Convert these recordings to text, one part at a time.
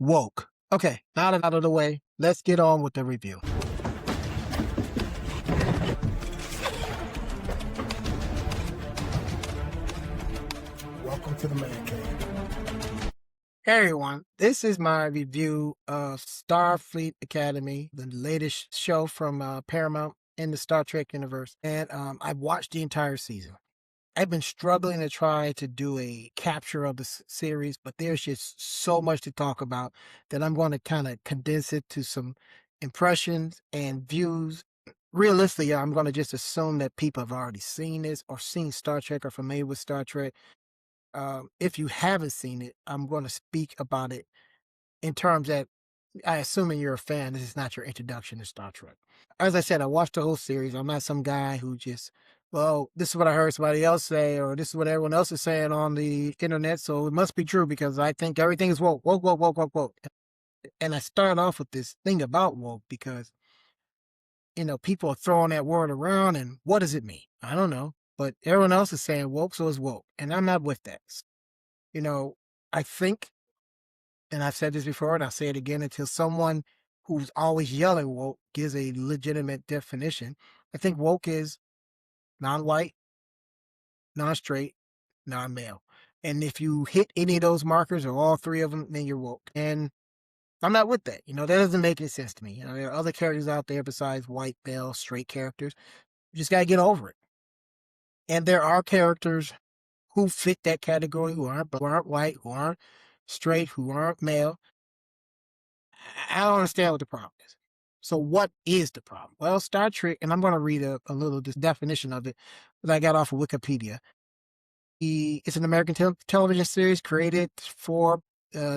Woke. Okay, now that out of the way, let's get on with the review. Welcome to the Mancave. Hey everyone, this is my review of Starfleet Academy, the latest show from Paramount in the Star Trek universe, and I've watched the entire season. I've been struggling to try to do a capture of the series, but there's just so much to talk about that I'm going to kind of condense it to some impressions and views. Realistically, I'm going to just assume that people have already seen this or seen Star Trek or familiar with Star Trek. If you haven't seen it, I'm going to speak about it in terms that I assuming you're a fan, this is not your introduction to Star Trek. As I said, I watched the whole series. I'm not some guy who just, well, this is what I heard somebody else say, or this is what everyone else is saying on the internet, so it must be true because I think everything is woke, woke, woke, woke, woke, woke. And I start off with this thing about woke because, people are throwing that word around, and what does it mean? I don't know. But everyone else is saying woke, so it's woke. And I'm not with that. You know, I think, and I've said this before, and I'll say it again until someone who's always yelling woke gives a legitimate definition. I think woke is non-white, non-straight, non-male. And if you hit any of those markers or all three of them, then you're woke. And I'm not with that. That doesn't make any sense to me. There are other characters out there besides white, male, straight characters. You just got to get over it. And there are characters who fit that category, who aren't white, who aren't straight, who aren't male. I don't understand what the problem is. So what is the problem? Well, Star Trek, and I'm going to read a little definition of it that I got off of Wikipedia. It's an American television series created for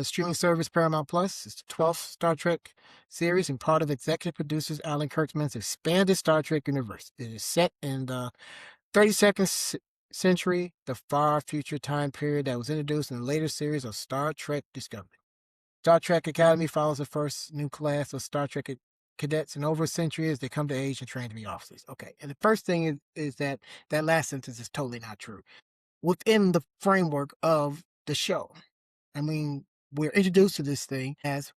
streaming service Paramount Plus. It's the 12th Star Trek series and part of executive producers Alan Kirkman's expanded Star Trek universe. It is set in the 32nd century, the far future time period that was introduced in the later series of Star Trek Discovery. Star Trek Academy follows the first new class of Star Trek cadets in over a century as they come to age and train to be officers. Okay, and the first thing is that last sentence is totally not true. Within the framework of the show, I mean, we're introduced to this thing as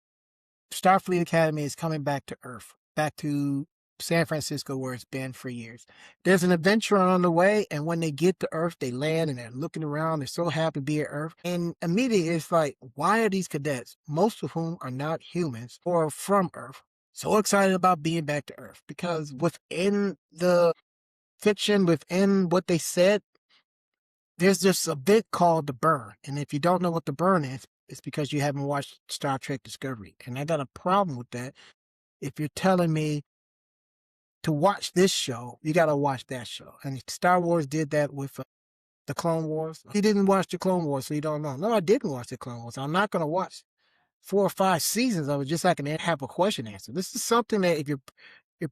Starfleet Academy is coming back to Earth, back to San Francisco where it's been for years. There's an adventure on the way, and when they get to Earth, they land and they're looking around. They're so happy to be at Earth. And immediately it's like, why are these cadets, most of whom are not humans or from Earth, so excited about being back to Earth? Because within the fiction, within what they said, there's this a bit called the burn. And if you don't know what the burn is, it's because you haven't watched Star Trek Discovery. And I got a problem with that. If you're telling me to watch this show, you got to watch that show. And Star Wars did that with the Clone Wars. You didn't watch the Clone Wars, so you don't know. No, I didn't watch the Clone Wars. I'm not going to watch 4 or 5 seasons of it just so I can have a question answer. This is something that if you're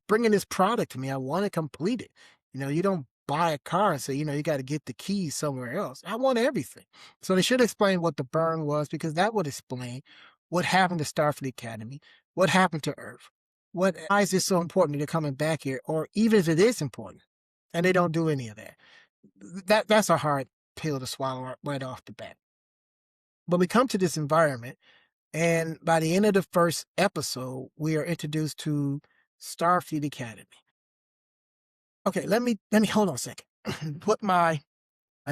bringing this product to me, I want to complete it. You don't buy a car and say, you got to get the keys somewhere else. I want everything. So they should explain what the burn was, because that would explain what happened to Starfleet Academy, what happened to Earth, why is it so important that they're coming back here, or even if it is important, and they don't do any of that. That's a hard pill to swallow right off the bat. But we come to this environment, and by the end of the first episode, we are introduced to Starfleet Academy. Okay, let me hold on a second. Put my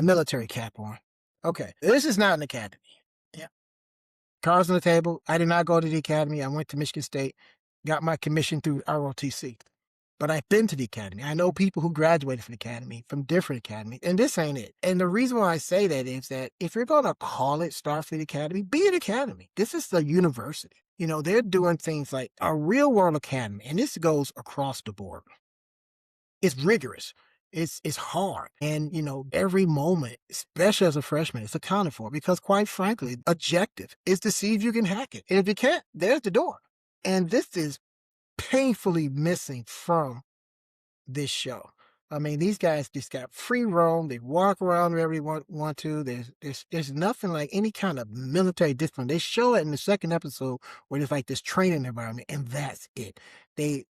military cap on. Okay, this is not an academy. Yeah. Cards on the table. I did not go to the academy. I went to Michigan State, got my commission through ROTC. But I've been to the academy. I know people who graduated from the academy, from different academies, and this ain't it. And the reason why I say that is that if you're going to call it Starfleet Academy, be an academy. This is the university. They're doing things like a real world academy, and this goes across the board. It's rigorous. It's hard. And, every moment, especially as a freshman, it's accounted for because, quite frankly, objective is to see if you can hack it. And if you can't, there's the door. And this is painfully missing from this show. I mean, these guys just got free roam. They walk around wherever they want to. There's nothing like any kind of military discipline. They show it in the second episode where there's like this training environment, and that's it. They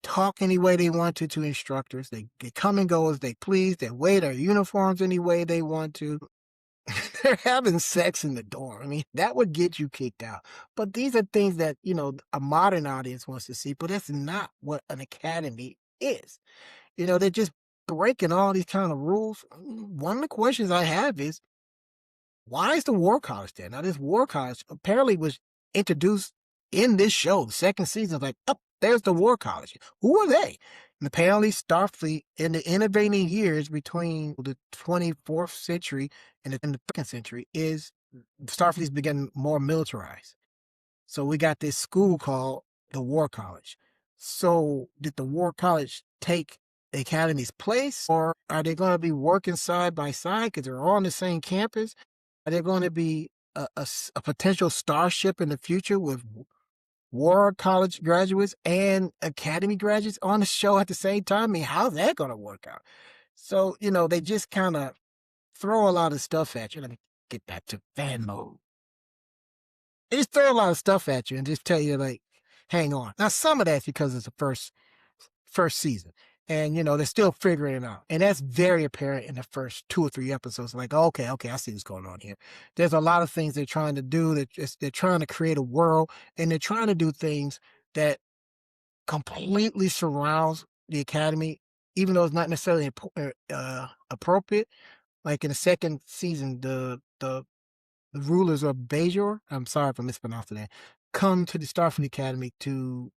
talk any way they want to instructors. They come and go as they please. They wear their uniforms any way they want to. They're having sex in the dorm. I mean, that would get you kicked out. But these are things that, a modern audience wants to see, but that's not what an academy is. They're just breaking all these kind of rules. One of the questions I have is, why is the War College there? Now, this War College apparently was introduced in this show, the second season. Like, oh, there's the War College. Who are they? And apparently, Starfleet, in the intervening years between the 24th century and the second century, is Starfleet's becoming more militarized. So we got this school called the War College. So did the War College take the Academy's place, or are they going to be working side by side because they're on the same campus? Are there going to be a potential starship in the future with War College graduates and Academy graduates on the show at the same time? I mean, how's that going to work out? So, they just kind of throw a lot of stuff at you. Let me get back to fan mode. They just throw a lot of stuff at you and just tell you, like, hang on. Now, some of that's because it's the first season. And, they're still figuring it out. And that's very apparent in the first 2 or 3 episodes. Like, okay, I see what's going on here. There's a lot of things they're trying to do. They're trying to create a world, and they're trying to do things that completely surrounds the Academy, even though it's not necessarily appropriate. Like in the second season, the rulers of Bajor, I'm sorry if I mispronounced that, come to the Starfleet Academy to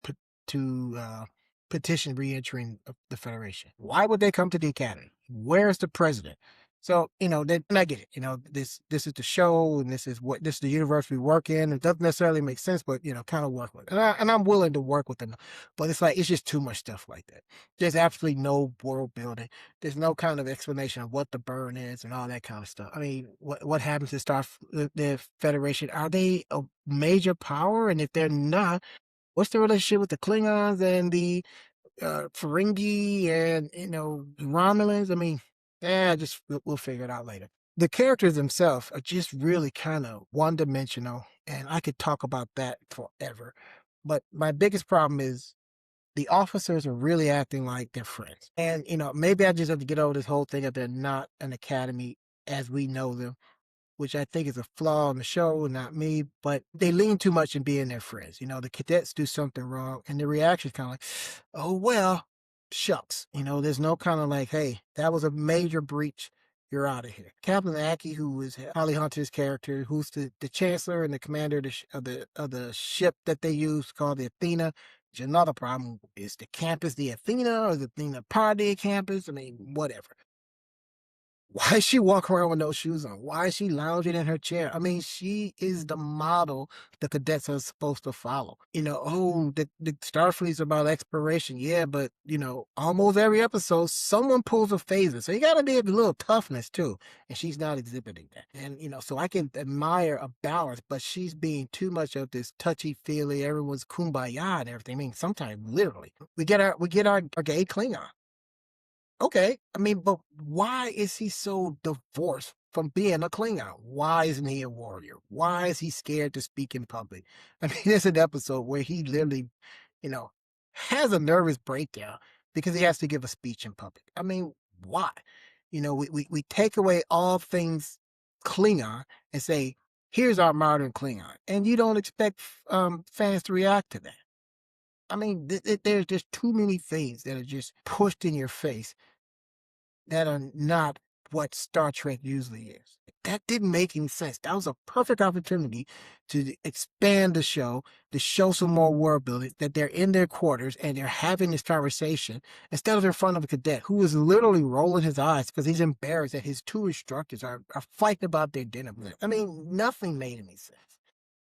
petition re-entering the Federation. Why would they come to the Academy? Where's the president? So, and I get it. This is the show, and this is the universe we work in. It doesn't necessarily make sense, but kind of work with it. And I'm willing to work with them. But it's just too much stuff like that. There's absolutely no world building. There's no kind of explanation of what the burn is and all that kind of stuff. I mean, what happens to the Federation? Are they a major power? And if they're not, what's the relationship with the Klingons and the Ferengi and Romulans? I mean, just we'll figure it out later. The characters themselves are just really kind of one-dimensional, and I could talk about that forever. But my biggest problem is the officers are really acting like they're friends. And maybe I just have to get over this whole thing that they're not an academy as we know them, which I think is a flaw in the show, not me, but they lean too much in being their friends. The cadets do something wrong, and the reaction is kind of like, oh, well, shucks. There's no kind of like, hey, that was a major breach. You're out of here. Captain Aki, who is Holly Hunter's character, who's the chancellor and the commander of the ship that they use called the Athena. Which another problem is the campus, the Athena, or the Athena party campus. I mean, whatever. Why is she walking around with no shoes on? Why is she lounging in her chair? I mean, she is the model the cadets are supposed to follow. The Starfleet's about exploration. Yeah, but, almost every episode, someone pulls a phaser. So you got to be a little toughness, too. And she's not exhibiting that. And, so I can admire a balance, but she's being too much of this touchy-feely, everyone's kumbaya and everything. I mean, sometimes literally. We get our gay Klingon. Okay, I mean, but why is he so divorced from being a Klingon? Why isn't he a warrior? Why is he scared to speak in public? I mean, there's an episode where he literally, you know, has a nervous breakdown because he has to give a speech in public. I mean, why? We take away all things Klingon and say, here's our modern Klingon. And you don't expect fans to react to that. I mean, there's just too many things that are just pushed in your face that are not what Star Trek usually is. That didn't make any sense. That was a perfect opportunity to expand the show, to show some more world building, that they're in their quarters and they're having this conversation instead of in front of a cadet who is literally rolling his eyes because he's embarrassed that his two instructors are fighting about their dinner. I mean, nothing made any sense.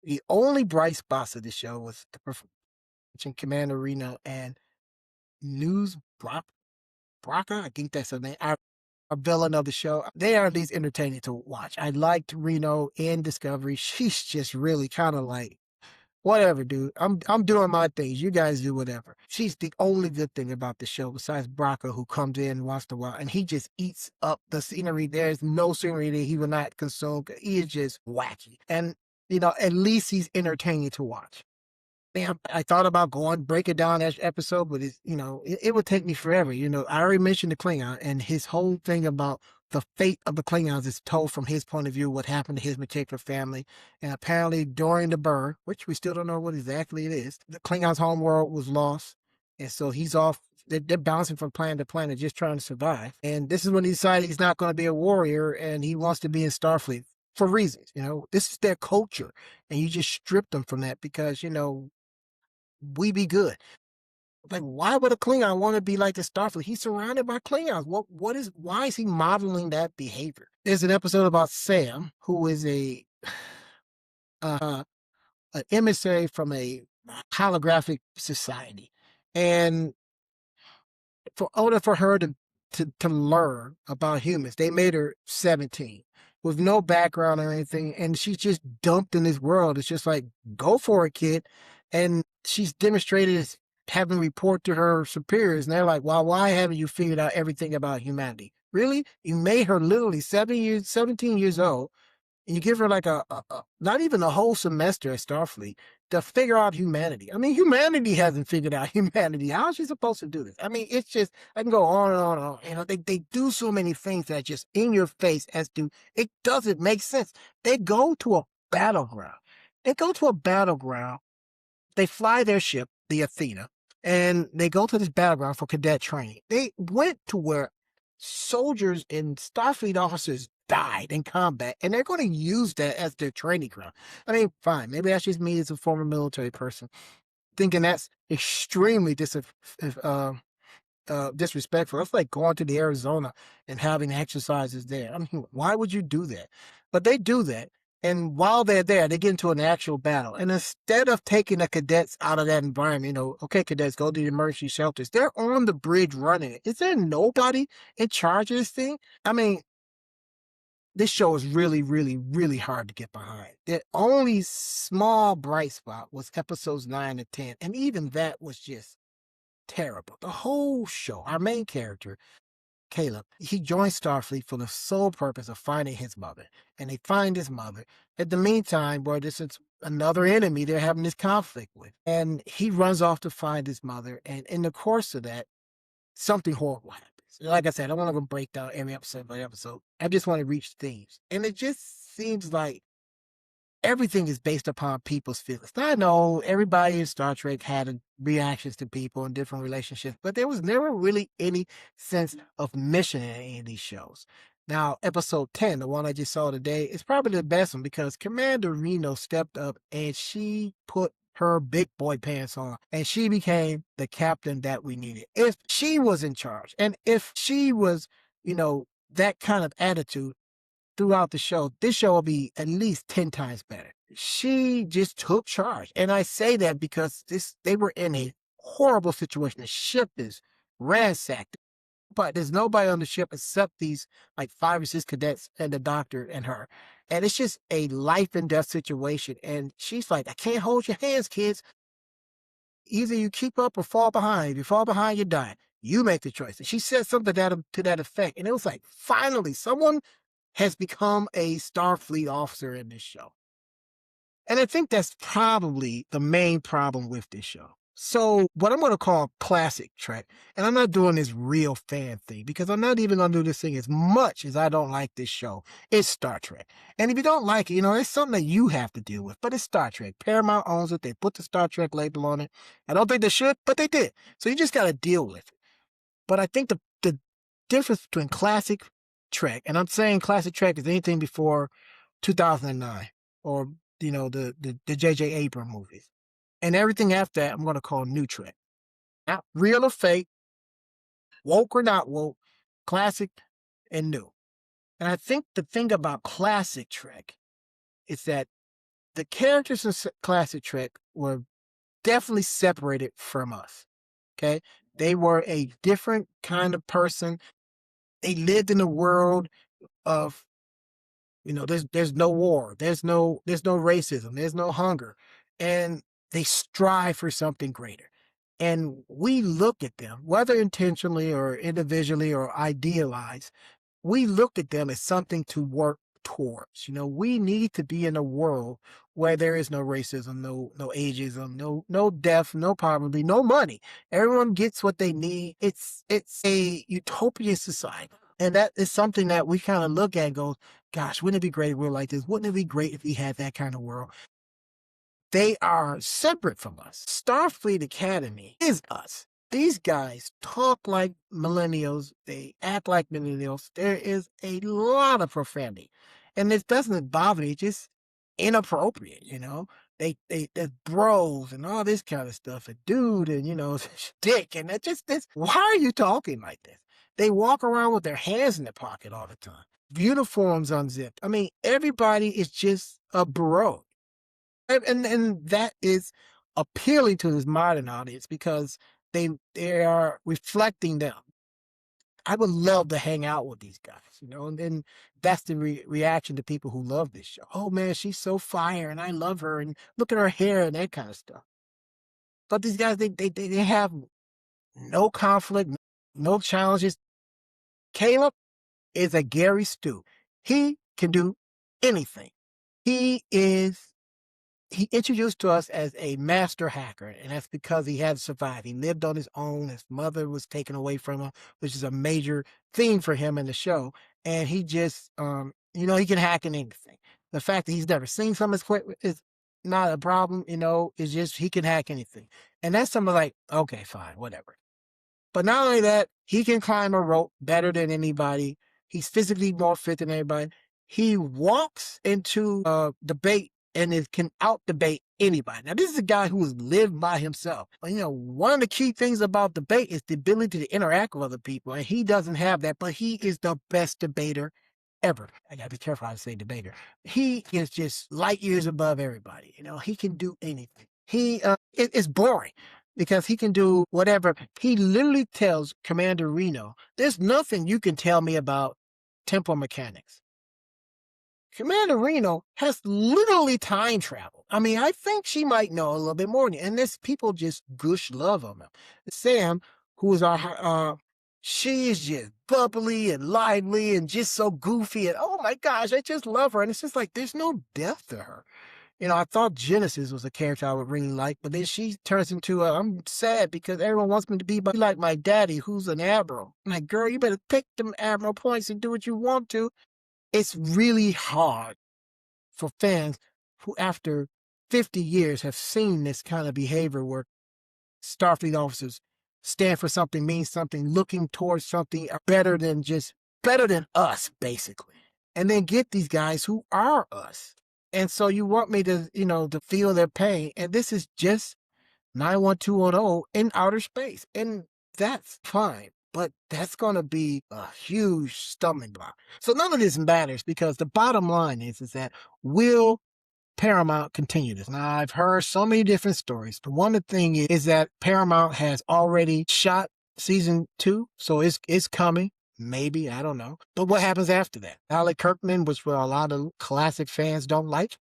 The only bright spots of the show was the performance in Commander Reno and News Braca. I think that's her name. A villain of the show. They are at least entertaining to watch. I liked Reno in Discovery. She's just really kind of like, whatever, dude. I'm doing my things. You guys do whatever. She's the only good thing about the show besides Braca, who comes in once in a while and he just eats up the scenery. There's no scenery that he will not consume. He is just wacky. And, at least he's entertaining to watch. Man, I thought about break it down each episode, but it would take me forever. I already mentioned the Klingon and his whole thing about the fate of the Klingons is told from his point of view, what happened to his particular family. And apparently during the burn, which we still don't know what exactly it is, the Klingons' homeworld was lost. And so he's off. They're bouncing from planet to planet, just trying to survive. And this is when he decided he's not going to be a warrior and he wants to be in Starfleet for reasons. This is their culture. And you just strip them from that because, we be good. Like, why would a Klingon want to be like the Starfleet? He's surrounded by Klingons. Why is he modeling that behavior? There's an episode about Sam, who is an emissary from a holographic society. And for order for her to learn about humans, they made her 17 with no background or anything, and she's just dumped in this world. It's just like, go for it, kid. And she's demonstrated as having report to her superiors, and they're like, well, why haven't you figured out everything about humanity? Really? You made her literally 17 years old, and you give her like not even a whole semester at Starfleet to figure out humanity. I mean, humanity hasn't figured out humanity. How is she supposed to do this? I mean, it's just, I can go on and on and on. They do so many things that are just in your face as to, it doesn't make sense. They go to a battleground. They fly their ship, the Athena, and they go to this battleground for cadet training. They went to where soldiers and Starfleet officers died in combat, and they're going to use that as their training ground. I mean, fine, maybe that's just me as a former military person thinking that's extremely disrespectful. It's like going to the Arizona and having exercises there. I mean, why would you do that? But they do that. And while they're there, they get into an actual battle. And instead of taking the cadets out of that environment, okay, cadets, go to the emergency shelters, they're on the bridge running it. Is there nobody in charge of this thing? I mean, this show is really, really, really hard to get behind. The only small bright spot was episodes 9 and 10. And even that was just terrible. The whole show, our main character, Caleb, he joins Starfleet for the sole purpose of finding his mother. And they find his mother. At the meantime, where this is another enemy they're having this conflict with. And he runs off to find his mother. And in the course of that, something horrible happens. Like I said, I don't want to break down every episode by episode. I just want to reach themes. And it just seems like everything is based upon people's feelings. I know everybody in Star Trek had reactions to people in different relationships, but there was never really any sense of mission in any of these shows. Now, episode 10, the one I just saw today, is probably the best one because Commander Reno stepped up and she put her big boy pants on and she became the captain that we needed. If she was in charge and if she was, that kind of attitude throughout the show, this show will be at least 10 times better. She just took charge. And I say that because they were in a horrible situation. The ship is ransacked, but there's nobody on the ship except these like 5 or 6 cadets and the doctor and her. And it's just a life and death situation. And she's like, I can't hold your hands, kids. Either you keep up or fall behind. If you fall behind, you're dying. You make the choice. And she said something to that effect. And it was like, finally, someone has become a Starfleet officer in this show. And I think that's probably the main problem with this show. So what I'm going to call classic Trek, and I'm not doing this real fan thing because I'm not even going to do this thing as much as I don't like this show. It's Star Trek. And if you don't like it, it's something that you have to deal with, but it's Star Trek. Paramount owns it. They put the Star Trek label on it. I don't think they should, but they did. So you just got to deal with it. But I think the difference between classic Trek, and I'm saying classic Trek is anything before 2009 or, the J.J. Abrams movies. And everything after that, I'm going to call new Trek. Not real or fake, woke or not woke, classic and new. And I think the thing about classic Trek is that the characters in classic Trek were definitely separated from us. Okay? They were a different kind of person. They lived in a world of, there's no war, there's no racism, there's no hunger. And they strive for something greater. And we look at them, whether intentionally or individually or idealized, we look at them as something to work towards. We need to be in a world where there is no racism, no ageism, no death, no poverty, no money. Everyone gets what they need. It's a utopian society. And that is something that we kind of look at and go, gosh, wouldn't it be great if we were like this? Wouldn't it be great if we had that kind of world? They are separate from us. Starfleet Academy is us. These guys talk like millennials. They act like millennials. There is a lot of profanity. And it doesn't bother me. It's just inappropriate, you know? They're bros and all this kind of stuff. A dude and, dick. And it just, this, why are you talking like this? They walk around with their hands in their pocket all the time. Uniforms unzipped. I mean, everybody is just a bro. And that is appealing to this modern audience because they are reflecting them. I would love to hang out with these guys, and then that's the reaction to people who love this show. Oh man, she's so fire, and I love her, and look at her hair and that kind of stuff. But these guys, they have no conflict, no challenges. Caleb is a Gary Stu. He can do anything. He introduced to us as a master hacker, and that's because he had to survive. He lived on his own. His mother was taken away from him, which is a major theme for him in the show. And he just, he can hack in anything. The fact that he's never seen some of his equipment is not a problem, it's just he can hack anything. And that's something like, okay, fine, whatever. But not only that, he can climb a rope better than anybody. He's physically more fit than everybody. He walks into debate and it can out-debate anybody. Now, this is a guy who has lived by himself. One of the key things about debate is the ability to interact with other people, and he doesn't have that, but he is the best debater ever. I gotta be careful how to say debater. He is just light years above everybody. He can do anything. It's boring because he can do whatever. He literally tells Commander Reno, there's nothing you can tell me about temporal mechanics. Commander Reno has literally time traveled. I mean, I think she might know a little bit more. And this people just gush love on him. Sam, who is she is just bubbly and lively and just so goofy. And oh my gosh, I just love her. And it's just like, there's no depth to her. I thought Genesis was a character I would really like, but then she turns into I'm sad because everyone wants me to be like my daddy, who's an admiral. I'm like, girl, you better pick them admiral points and do what you want to. It's really hard for fans who, after 50 years, have seen this kind of behavior where Starfleet officers stand for something, mean something, looking towards something better than us, basically. And then get these guys who are us. And so you want me to, to feel their pain. And this is just 91210 in outer space. And that's fine. But that's going to be a huge stumbling block. So none of this matters because the bottom line is that will Paramount continue this? Now, I've heard so many different stories. The one thing is that Paramount has already shot season 2, so it's coming. Maybe, I don't know. But what happens after that? Alec Kirkman, which a lot of classic fans don't like.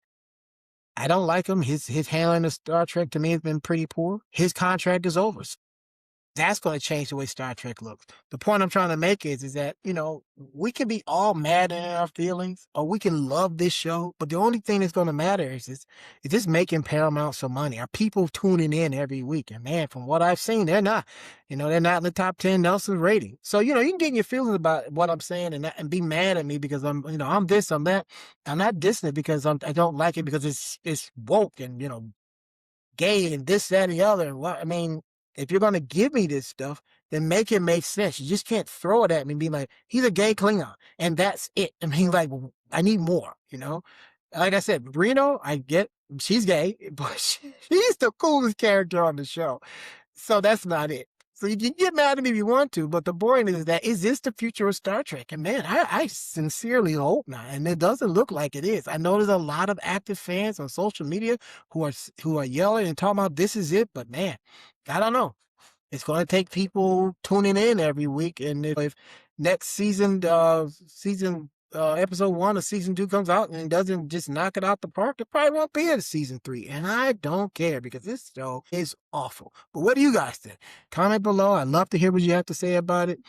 I don't like him. His handling of Star Trek to me has been pretty poor. His contract is over. That's going to change the way Star Trek looks. The point I'm trying to make is that, we can be all mad in our feelings or we can love this show, but the only thing that's going to matter is this making Paramount some money? Are people tuning in every week? And man, from what I've seen, they're not. They're not in the top 10 Nelson rating. So, you can get in your feelings about what I'm saying and be mad at me because I'm this, I'm that. I'm not dissing it because I don't like it because it's woke and, gay and this, that, and the other. If you're going to give me this stuff, then make it make sense. You just can't throw it at me and be like, he's a gay Klingon, and that's it. I need more, Like I said, Reno, I get she's gay, but she's the coolest character on the show. So that's not it. So you can get mad at me if you want to, but the point is this the future of Star Trek? And man, I sincerely hope not. And it doesn't look like it is. I know there's a lot of active fans on social media who are yelling and talking about this is it, but man, I don't know. It's going to take people tuning in every week. And if next season, episode 1 of season 2 comes out and doesn't just knock it out the park, it probably won't be in season 3. And I don't care because this show is awful. But what do you guys think? Comment below. I'd love to hear what you have to say about it.